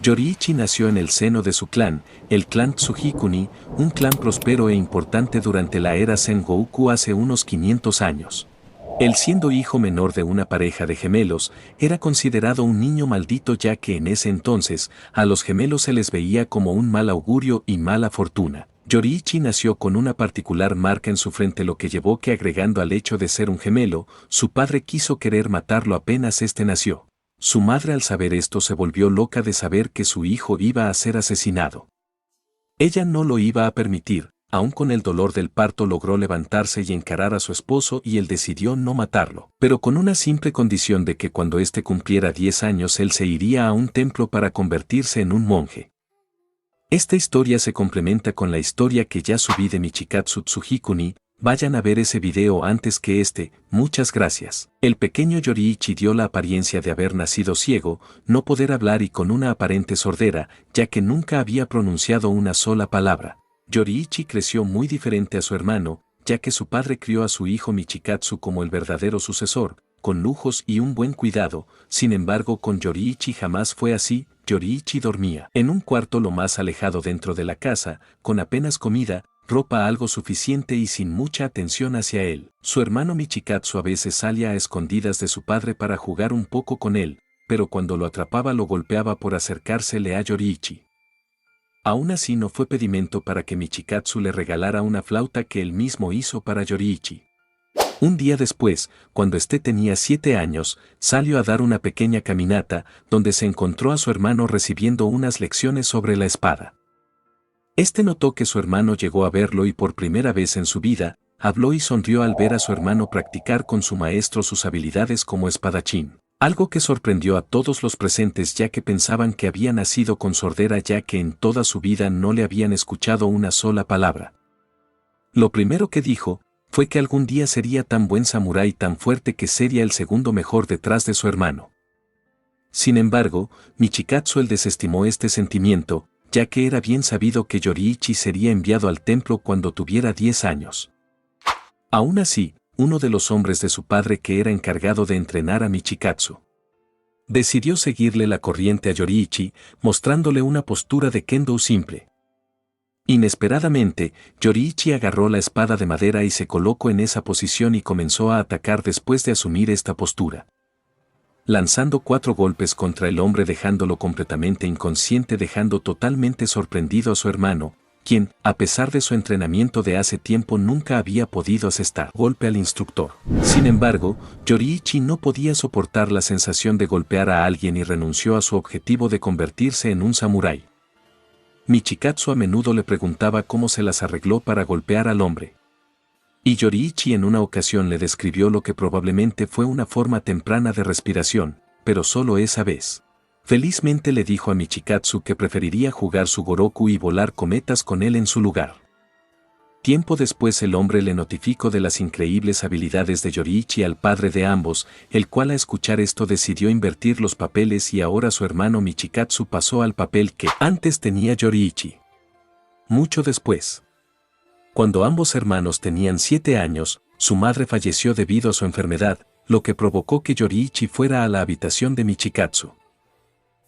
Yoriichi nació en el seno de su clan, el clan Tsujikuni, un clan próspero e importante durante la era Sengoku hace unos 500 años. Él, siendo hijo menor de una pareja de gemelos, era considerado un niño maldito, ya que en ese entonces a los gemelos se les veía como un mal augurio y mala fortuna. Yoriichi nació con una particular marca en su frente, lo que llevó que, agregando al hecho de ser un gemelo, su padre quiso querer matarlo apenas este nació. Su madre, al saber esto, se volvió loca de saber que su hijo iba a ser asesinado. Ella no lo iba a permitir. Aún con el dolor del parto, logró levantarse y encarar a su esposo, y él decidió no matarlo, pero con una simple condición de que cuando éste cumpliera 10 años él se iría a un templo para convertirse en un monje. Esta historia se complementa con la historia que ya subí de Michikatsu Tsujikuni. Vayan a ver ese video antes que este. Muchas gracias. El pequeño Yoriichi dio la apariencia de haber nacido ciego, no poder hablar y con una aparente sordera, ya que nunca había pronunciado una sola palabra. Yoriichi creció muy diferente a su hermano, ya que su padre crió a su hijo Michikatsu como el verdadero sucesor, con lujos y un buen cuidado. Sin embargo, con Yoriichi jamás fue así. Yoriichi dormía en un cuarto lo más alejado dentro de la casa, con apenas comida, ropa algo suficiente y sin mucha atención hacia él. Su hermano Michikatsu a veces salía a escondidas de su padre para jugar un poco con él, pero cuando lo atrapaba lo golpeaba por acercársele a Yoriichi. Aún así no fue pedimento para que Michikatsu le regalara una flauta que él mismo hizo para Yoriichi. Un día después, cuando este tenía 7 años, salió a dar una pequeña caminata, donde se encontró a su hermano recibiendo unas lecciones sobre la espada. Este notó que su hermano llegó a verlo y por primera vez en su vida, habló y sonrió al ver a su hermano practicar con su maestro sus habilidades como espadachín. Algo que sorprendió a todos los presentes, ya que pensaban que había nacido con sordera, ya que en toda su vida no le habían escuchado una sola palabra. Lo primero que dijo fue que algún día sería tan buen samurái, tan fuerte, que sería el segundo mejor detrás de su hermano. Sin embargo, Michikatsu él desestimó este sentimiento, ya que era bien sabido que Yoriichi sería enviado al templo cuando tuviera 10 años. Aún así, uno de los hombres de su padre, que era encargado de entrenar a Michikatsu, decidió seguirle la corriente a Yoriichi, mostrándole una postura de kendo simple. Inesperadamente, Yoriichi agarró la espada de madera y se colocó en esa posición y comenzó a atacar después de asumir esta postura, lanzando 4 golpes contra el hombre, dejándolo completamente inconsciente, dejando totalmente sorprendido a su hermano, quien, a pesar de su entrenamiento de hace tiempo, nunca había podido asestar golpe al instructor. Sin embargo, Yoriichi no podía soportar la sensación de golpear a alguien y renunció a su objetivo de convertirse en un samurái. Michikatsu a menudo le preguntaba cómo se las arregló para golpear al hombre. Y Yoriichi en una ocasión le describió lo que probablemente fue una forma temprana de respiración, pero solo esa vez. Felizmente le dijo a Michikatsu que preferiría jugar Sugoroku y volar cometas con él en su lugar. Tiempo después el hombre le notificó de las increíbles habilidades de Yoriichi al padre de ambos, el cual, a escuchar esto, decidió invertir los papeles y ahora su hermano Michikatsu pasó al papel que antes tenía Yoriichi. Mucho después, cuando ambos hermanos tenían 7 años, su madre falleció debido a su enfermedad, lo que provocó que Yoriichi fuera a la habitación de Michikatsu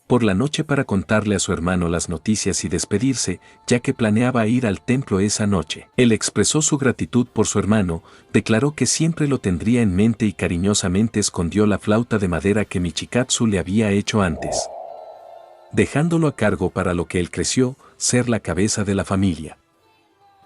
por la noche para contarle a su hermano las noticias y despedirse, ya que planeaba ir al templo esa noche. Él expresó su gratitud por su hermano, declaró que siempre lo tendría en mente y cariñosamente escondió la flauta de madera que Michikatsu le había hecho antes, dejándolo a cargo para lo que él creció, ser la cabeza de la familia.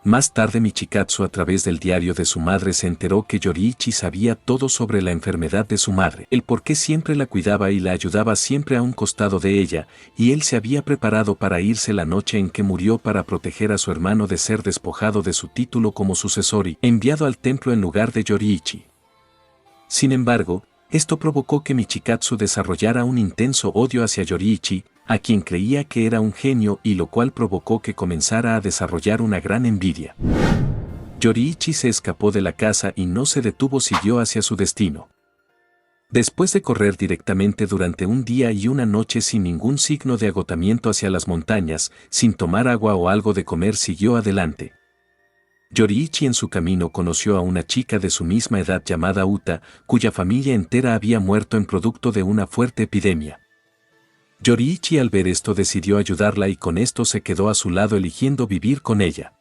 Más tarde Michikatsu, a través del diario de su madre, se enteró que Yoriichi sabía todo sobre la enfermedad de su madre, el por qué siempre la cuidaba y la ayudaba siempre a un costado de ella, y él se había preparado para irse la noche en que murió para proteger a su hermano de ser despojado de su título como sucesor y enviado al templo en lugar de Yoriichi. Sin embargo, esto provocó que Michikatsu desarrollara un intenso odio hacia Yoriichi, a quien creía que era un genio, y lo cual provocó que comenzara a desarrollar una gran envidia. Yoriichi se escapó de la casa y no se detuvo, siguió hacia su destino. Después de correr directamente durante un día y una noche sin ningún signo de agotamiento hacia las montañas, sin tomar agua o algo de comer, siguió adelante. Yoriichi en su camino conoció a una chica de su misma edad llamada Uta, cuya familia entera había muerto en producto de una fuerte epidemia. Yoriichi al ver esto decidió ayudarla y con esto se quedó a su lado eligiendo vivir con ella.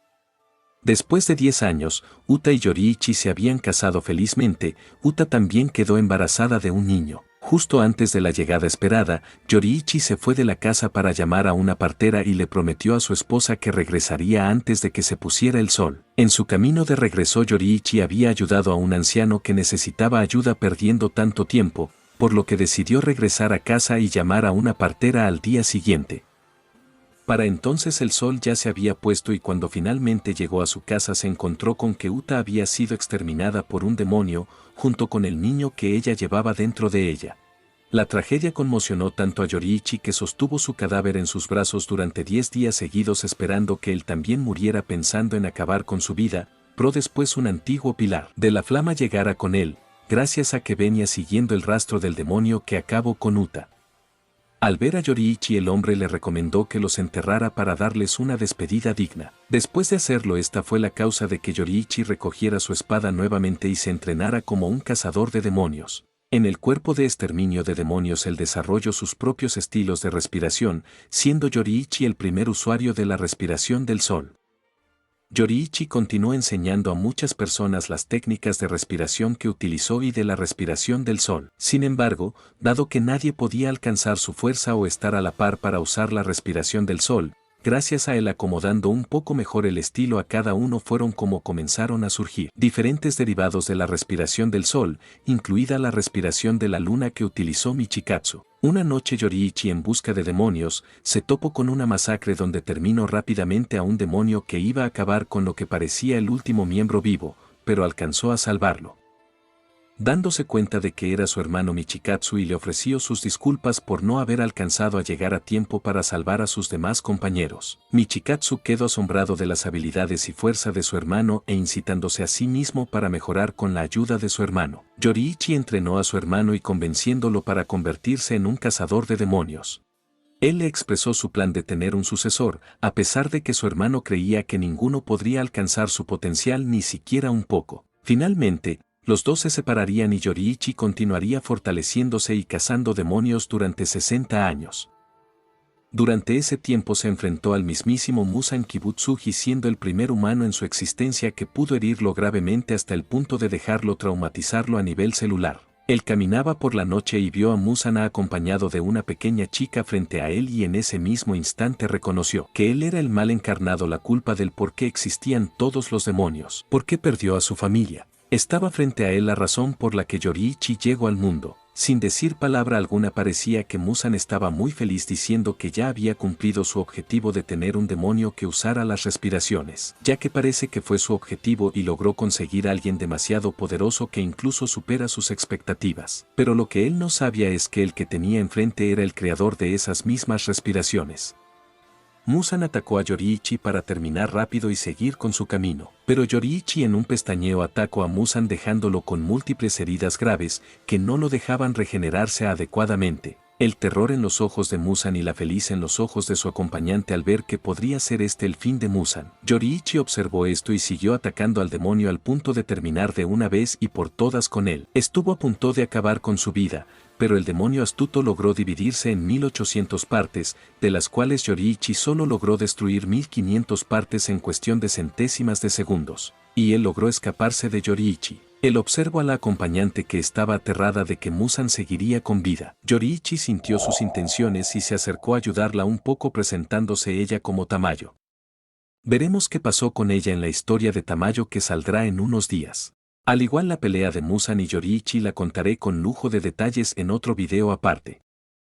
Después de 10 años, Uta y Yoriichi se habían casado felizmente. Uta también quedó embarazada de un niño. Justo antes de la llegada esperada, Yoriichi se fue de la casa para llamar a una partera y le prometió a su esposa que regresaría antes de que se pusiera el sol. En su camino de regreso Yoriichi había ayudado a un anciano que necesitaba ayuda perdiendo tanto tiempo, por lo que decidió regresar a casa y llamar a una partera al día siguiente. Para entonces el sol ya se había puesto y cuando finalmente llegó a su casa se encontró con que Uta había sido exterminada por un demonio, junto con el niño que ella llevaba dentro de ella. La tragedia conmocionó tanto a Yoriichi que sostuvo su cadáver en sus brazos durante 10 días seguidos esperando que él también muriera pensando en acabar con su vida, pero después un antiguo pilar de la flama llegara con él, gracias a que venía siguiendo el rastro del demonio que acabó con Uta. Al ver a Yoriichi el hombre le recomendó que los enterrara para darles una despedida digna. Después de hacerlo esta fue la causa de que Yoriichi recogiera su espada nuevamente y se entrenara como un cazador de demonios. En el cuerpo de exterminio de demonios él desarrolló sus propios estilos de respiración, siendo Yoriichi el primer usuario de la respiración del sol. Yoriichi continuó enseñando a muchas personas las técnicas de respiración que utilizó y de la respiración del sol. Sin embargo, dado que nadie podía alcanzar su fuerza o estar a la par para usar la respiración del sol, gracias a él acomodando un poco mejor el estilo a cada uno fueron como comenzaron a surgir diferentes derivados de la respiración del sol, incluida la respiración de la luna que utilizó Michikatsu. Una noche Yoriichi en busca de demonios, se topó con una masacre donde terminó rápidamente a un demonio que iba a acabar con lo que parecía el último miembro vivo, pero alcanzó a salvarlo. Dándose cuenta de que era su hermano Michikatsu y le ofreció sus disculpas por no haber alcanzado a llegar a tiempo para salvar a sus demás compañeros. Michikatsu quedó asombrado de las habilidades y fuerza de su hermano e incitándose a sí mismo para mejorar con la ayuda de su hermano. Yoriichi entrenó a su hermano y convenciéndolo para convertirse en un cazador de demonios. Él le expresó su plan de tener un sucesor, a pesar de que su hermano creía que ninguno podría alcanzar su potencial ni siquiera un poco. Finalmente, los dos se separarían y Yoriichi continuaría fortaleciéndose y cazando demonios durante 60 años. Durante ese tiempo se enfrentó al mismísimo Musan Kibutsuji siendo el primer humano en su existencia que pudo herirlo gravemente hasta el punto de dejarlo traumatizarlo a nivel celular. Él caminaba por la noche y vio a Musana acompañado de una pequeña chica frente a él y en ese mismo instante reconoció que él era el mal encarnado, la culpa del por qué existían todos los demonios, por qué perdió a su familia. Estaba frente a él la razón por la que Yoriichi llegó al mundo. Sin decir palabra alguna parecía que Musan estaba muy feliz diciendo que ya había cumplido su objetivo de tener un demonio que usara las respiraciones, ya que parece que fue su objetivo y logró conseguir a alguien demasiado poderoso que incluso supera sus expectativas. Pero lo que él no sabía es que el que tenía enfrente era el creador de esas mismas respiraciones. Musan atacó a Yoriichi para terminar rápido y seguir con su camino, pero Yoriichi en un pestañeo atacó a Musan dejándolo con múltiples heridas graves que no lo dejaban regenerarse adecuadamente. El terror en los ojos de Musan y la feliz en los ojos de su acompañante al ver que podría ser este el fin de Musan. Yoriichi observó esto y siguió atacando al demonio al punto de terminar de una vez y por todas con él. Estuvo a punto de acabar con su vida, pero el demonio astuto logró dividirse en 1800 partes, de las cuales Yoriichi solo logró destruir 1500 partes en cuestión de centésimas de segundos, y él logró escaparse de Yoriichi. Él observó a la acompañante que estaba aterrada de que Musan seguiría con vida. Yoriichi sintió sus intenciones y se acercó a ayudarla un poco presentándose ella como Tamayo. Veremos qué pasó con ella en la historia de Tamayo que saldrá en unos días. Al igual la pelea de Musan y Yoriichi la contaré con lujo de detalles en otro video aparte.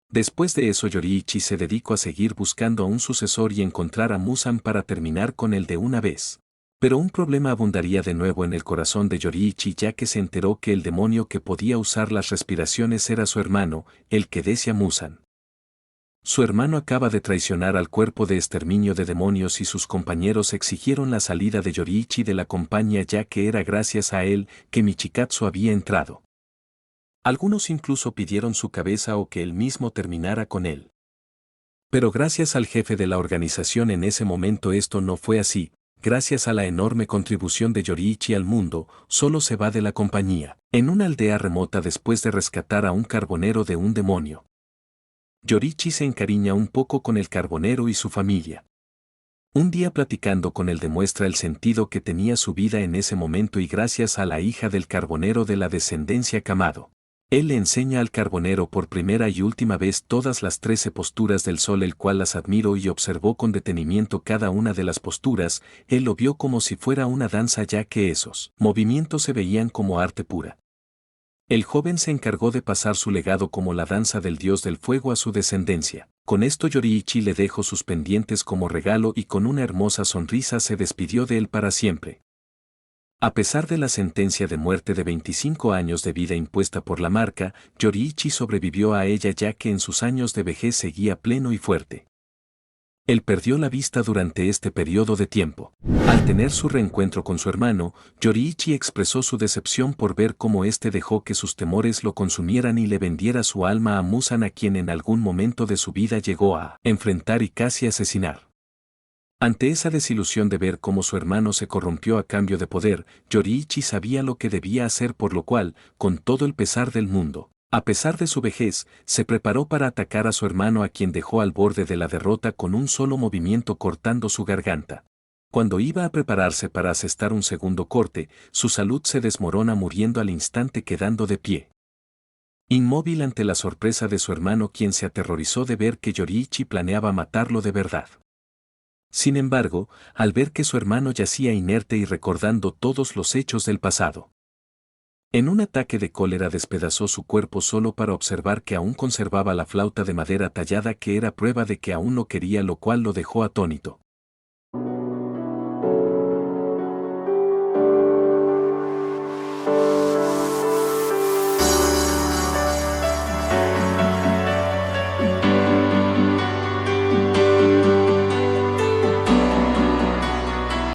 Después de eso Yoriichi se dedicó a seguir buscando a un sucesor y encontrar a Musan para terminar con él de una vez. Pero un problema abundaría de nuevo en el corazón de Yoriichi ya que se enteró que el demonio que podía usar las respiraciones era su hermano, el que decía Musan. Su hermano acaba de traicionar al cuerpo de exterminio de demonios y sus compañeros exigieron la salida de Yoriichi de la compañía ya que era gracias a él que Michikatsu había entrado. Algunos incluso pidieron su cabeza o que él mismo terminara con él. Pero gracias al jefe de la organización en ese momento esto no fue así. Gracias a la enorme contribución de Yoriichi al mundo, solo se va de la compañía, en una aldea remota después de rescatar a un carbonero de un demonio. Yoriichi se encariña un poco con el carbonero y su familia. Un día platicando con él demuestra el sentido que tenía su vida en ese momento y gracias a la hija del carbonero de la descendencia Kamado. Él le enseña al carbonero por primera y última vez todas las 13 posturas del sol, el cual las admiró y observó con detenimiento cada una de las posturas. Él lo vio como si fuera una danza, ya que esos movimientos se veían como arte pura. El joven se encargó de pasar su legado como la danza del dios del fuego a su descendencia. Con esto Yoriichi le dejó sus pendientes como regalo y con una hermosa sonrisa se despidió de él para siempre. A pesar de la sentencia de muerte de 25 años de vida impuesta por la marca, Yoriichi sobrevivió a ella, ya que en sus años de vejez seguía pleno y fuerte. Él perdió la vista durante este periodo de tiempo. Al tener su reencuentro con su hermano, Yoriichi expresó su decepción por ver cómo éste dejó que sus temores lo consumieran y le vendiera su alma a Musan, a quien en algún momento de su vida llegó a enfrentar y casi asesinar. Ante esa desilusión de ver cómo su hermano se corrompió a cambio de poder, Yoriichi sabía lo que debía hacer, por lo cual, con todo el pesar del mundo, a pesar de su vejez, se preparó para atacar a su hermano, a quien dejó al borde de la derrota con un solo movimiento cortando su garganta. Cuando iba a prepararse para asestar un segundo corte, su salud se desmorona, muriendo al instante, quedando de pie, inmóvil ante la sorpresa de su hermano, quien se aterrorizó de ver que Yoriichi planeaba matarlo de verdad. Sin embargo, al ver que su hermano yacía inerte y recordando todos los hechos del pasado, en un ataque de cólera despedazó su cuerpo solo para observar que aún conservaba la flauta de madera tallada, que era prueba de que aún lo quería, lo cual lo dejó atónito.